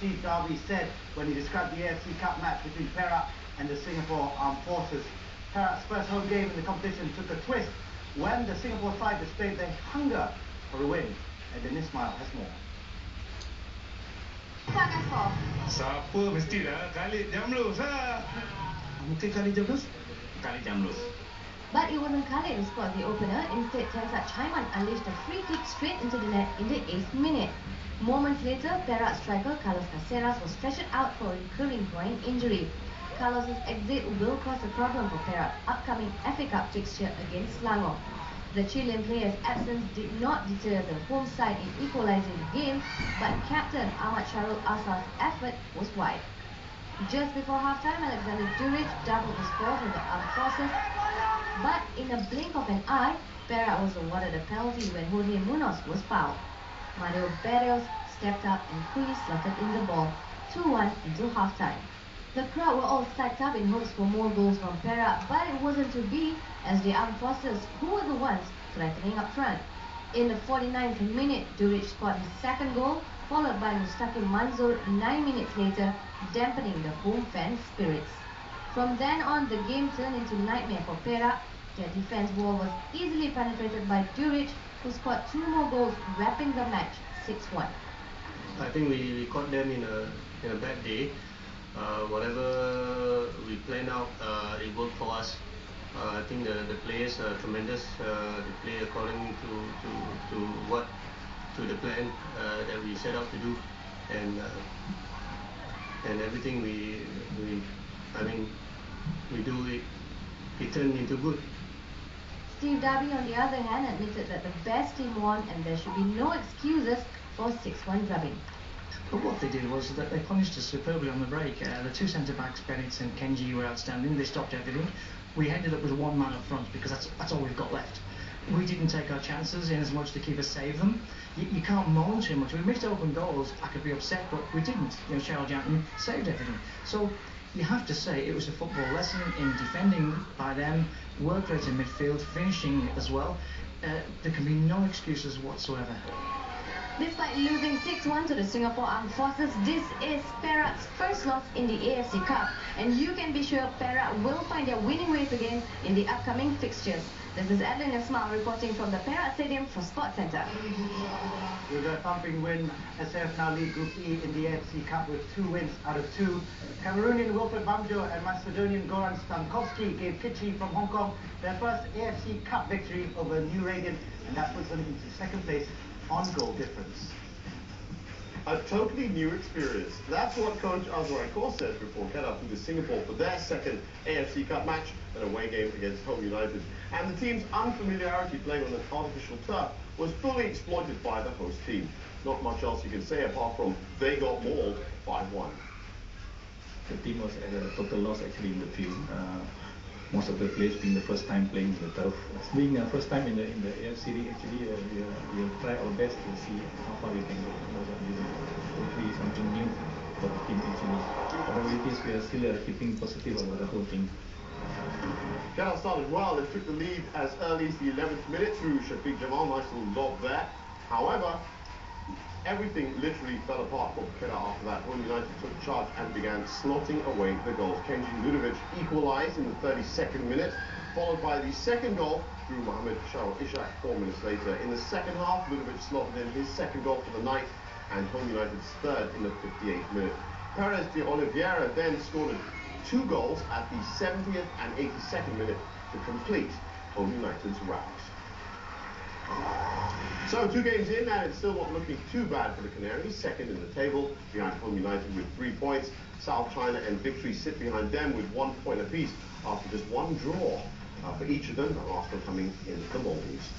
Steve Darby said when he described the AFC Cup match between Perak and the Singapore Armed Forces. Perak's first home game in the competition took a twist when the Singapore side displayed their hunger for a win. And Dennis Ismail has more. Siapa mestilah Khalid Jamlus lah. Mungkin Khalid Jamlus? Khalid Jamlus. But it wasn't Khalid who scored the opener. Instead, Tensat Chaiman unleashed a free kick straight into the net in the 8th minute. Moments later, Perak striker Carlos Caceres was stretched out for a recurring groin injury. Carlos's exit will cause a problem for Perak's upcoming FA Cup fixture against Selangor. The Chilean player's absence did not deter the home side in equalising the game, but captain Ahmad Sharul Asar's effort was wide. Just before half-time, Alexander Duric doubled the score for the Armed Forces, but in a blink of an eye, Perak was awarded a penalty when Jorge Munoz was fouled. Mario Barrios stepped up and quickly slotted in the ball, 2-1 into half-time. The crowd were all psyched up in hopes for more goals from Perak, but it wasn't to be, as the Armed Forces, who were the ones threatening up front. In the 49th minute, Duric scored his second goal, followed by Mustaqim Manzoor 9 minutes later, dampening the home fans' spirits. From then on, the game turned into nightmare for Perak. Their defense wall was easily penetrated by Duric, who scored 2 more goals, wrapping the match 6-1. I think we caught them in a bad day. Whatever we planned out, it worked for us. I think the players are tremendous. They play according to the plan that we set out to do, and everything we do it turned into good. Steve Darby, on the other hand, admitted that the best team won and there should be no excuses for 6-1 drubbing. But what they did was that they punished us superbly on the break. The 2 centre-backs, Bennett and Kenji, were outstanding. They stopped everything. We ended up with 1 man up front because that's all we've got left. We didn't take our chances in as much to keep us save them. You can't moan too much. We missed open goals. I could be upset, but we didn't. Charles Janton saved everything. So you have to say it was a football lesson in defending by them, work rate in midfield, finishing as well. There can be no excuses whatsoever. Despite losing 6-1 to the Singapore Armed Forces, this is Perak's first loss in the AFC Cup, and you can be sure Perak will find their winning ways again in the upcoming fixtures. This is Adeline Ismail reporting from the Perak Stadium for Sports Centre. With a thumping win, SF now lead Group E in the AFC Cup with 2 wins out of 2. Cameroonian Wilfred Bamjo and Macedonian Goran Stankovski gave Fiji from Hong Kong their first AFC Cup victory over New Radiant, and that puts them into second place on goal difference. A totally new experience. That's what coach Azrai Kaur said before Kedah flew to Singapore for their second AFC Cup match, an away game against Home United. And the team's unfamiliarity playing on an artificial turf was fully exploited by the host team. Not much else you can say apart from they got mauled 5-1. The team was at a total loss actually in the field. Most of the players being the first time playing the turf. Being the first time in the AFC League, actually we'll try our best to see how far we can go. Hopefully something new for the team actually. Whatever it is, we are still keeping positive about the whole thing. Kedah started well and took the lead as early as the 11th minute through Shafiq Jamal. Nice little lob there. However, everything literally fell apart for Kedah after that. Home United took charge and began slotting away the goals. Kenji Ludovic equalised in the 32nd minute, followed by the second goal through Mohamed Sharul Ishak 4 minutes later. In the second half, Ludovic slotted in his second goal for the night and Home United's third in the 58th minute. Perez de Oliveira then scored 2 goals at the 70th and 82nd minute to complete Home United's rout. So 2 games in and it's still not looking too bad for the Canaries, second in the table behind Home United with 3 points. South China and Victory sit behind them with 1 point apiece after just 1 draw for each of them, the last one coming in the Maldives.